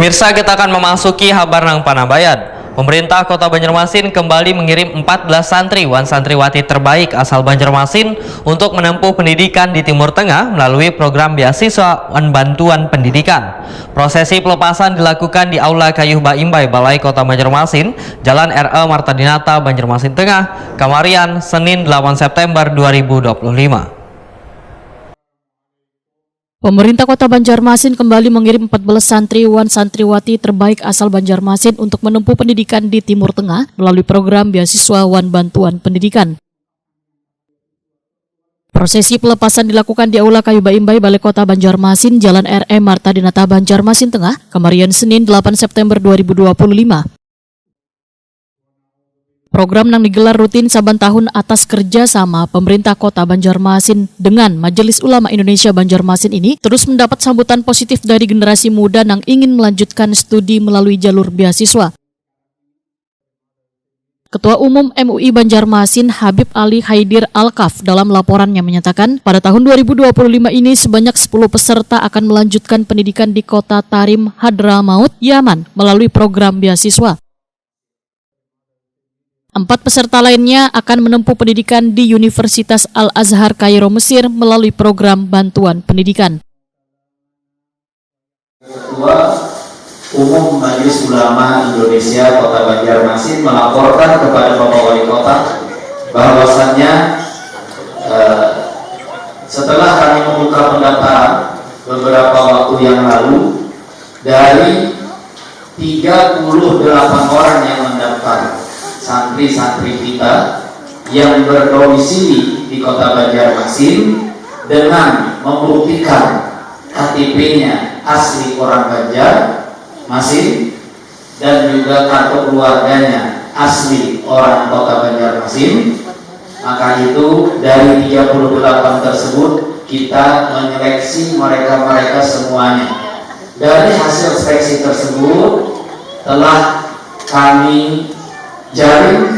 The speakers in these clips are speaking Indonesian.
Pemirsa, kita akan memasuki kabar nang Panabayan. Pemerintah Kota Banjarmasin kembali mengirim 14 santriwan santriwati terbaik asal Banjarmasin untuk menempuh pendidikan di Timur Tengah melalui program beasiswa bantuan pendidikan. Prosesi pelepasan dilakukan di Aula Kayuh Baimbai, Balai Kota Banjarmasin, Jalan R.E. Marta Dinata, Banjarmasin Tengah, Kamarian, Senin 8 September 2025. Pemerintah Kota Banjarmasin kembali mengirim 14 santriwan santriwati terbaik asal Banjarmasin untuk menempuh pendidikan di Timur Tengah melalui program beasiswa bantuan pendidikan. Prosesi pelepasan dilakukan di Aula Kayuh Baimbai, Balai Kota Banjarmasin, Jalan R.E. Marta Dinata, Banjarmasin Tengah, Kamarian, Senin 8 September 2025. Program yang digelar rutin saban tahun atas kerjasama pemerintah Kota Banjarmasin dengan Majelis Ulama Indonesia Banjarmasin ini terus mendapat sambutan positif dari generasi muda yang ingin melanjutkan studi melalui jalur beasiswa. Ketua Umum MUI Banjarmasin Habib Ali Haidir Alkaf dalam laporannya menyatakan pada tahun 2025 ini sebanyak 10 peserta akan melanjutkan pendidikan di kota Tarim, Hadramaut, Yaman melalui program beasiswa. 4 peserta lainnya akan menempuh pendidikan di Universitas Al-Azhar Kairo, Mesir melalui program bantuan pendidikan. Ketua Umum Majelis Ulama Indonesia Kota Banjarmasin melaporkan kepada Bapak Wali Kota bahwasannya setelah kami membuka pendaftaran beberapa waktu yang lalu, dari 38 orang yang mendaftar santri-santri kita yang berdomisili di Kota Banjarmasin dengan membuktikan KTP-nya asli orang Banjarmasin dan juga kartu keluarganya asli orang Kota Banjarmasin, maka itu dari 38 tersebut kita menyeleksi mereka semuanya. Dari hasil seleksi tersebut telah kami jaring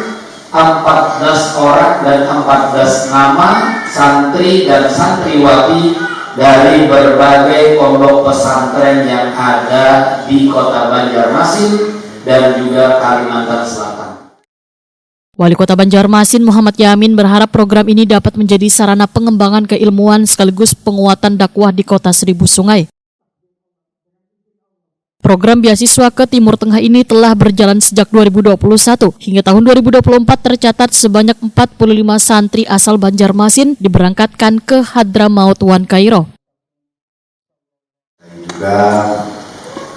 14 orang dan 14 nama santri dan santriwati dari berbagai pondok pesantren yang ada di Kota Banjarmasin dan juga Kalimantan Selatan. Wali Kota Banjarmasin Muhammad Yamin berharap program ini dapat menjadi sarana pengembangan keilmuan sekaligus penguatan dakwah di Kota Seribu Sungai. Program beasiswa ke Timur Tengah ini telah berjalan sejak 2021. Hingga tahun 2024 tercatat sebanyak 45 santri asal Banjarmasin diberangkatkan ke Hadramaut Wan Kairo. Juga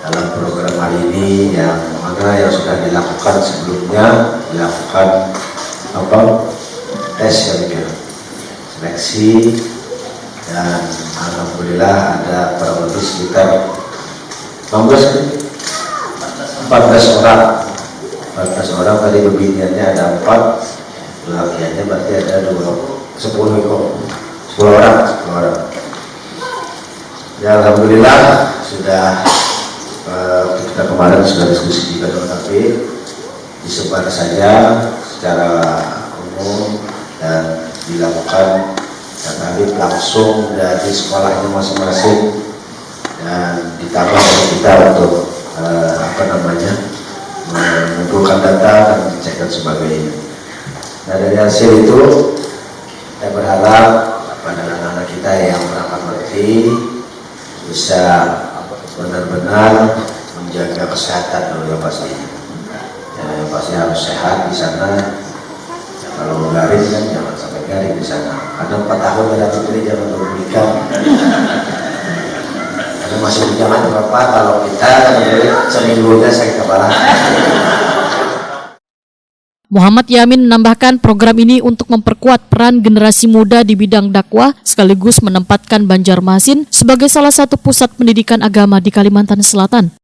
dalam program hari ini yang sudah dilakukan sebelumnya, dilakukan tes seleksi, dan alhamdulillah ada kurang lebih sekitar 14 orang tadi pembinanya ada 4, latihannya berarti ada 10 orang. Ya alhamdulillah sudah kita kemarin sudah diskusi juga dengan KP, disebar saja secara umum dan dilakukan dan langsung dari sekolahnya masing-masing dan ditambah oleh kita untuk mengumpulkan data dan dicek dan sebagainya. Nah dari hasil itu saya berharap pada anak-anak kita yang berangkat nanti bisa benar-benar menjaga kesehatan dulu ya pasti. Yang pasti harus sehat di sana. Kalau garing kan jangan sampai garing di sana. Karena 4 tahun ada putri jangan menikah. Masih jangan apa kalau kita seminggunya saya kepala. Muhammad Yamin menambahkan program ini untuk memperkuat peran generasi muda di bidang dakwah sekaligus menempatkan Banjarmasin sebagai salah satu pusat pendidikan agama di Kalimantan Selatan.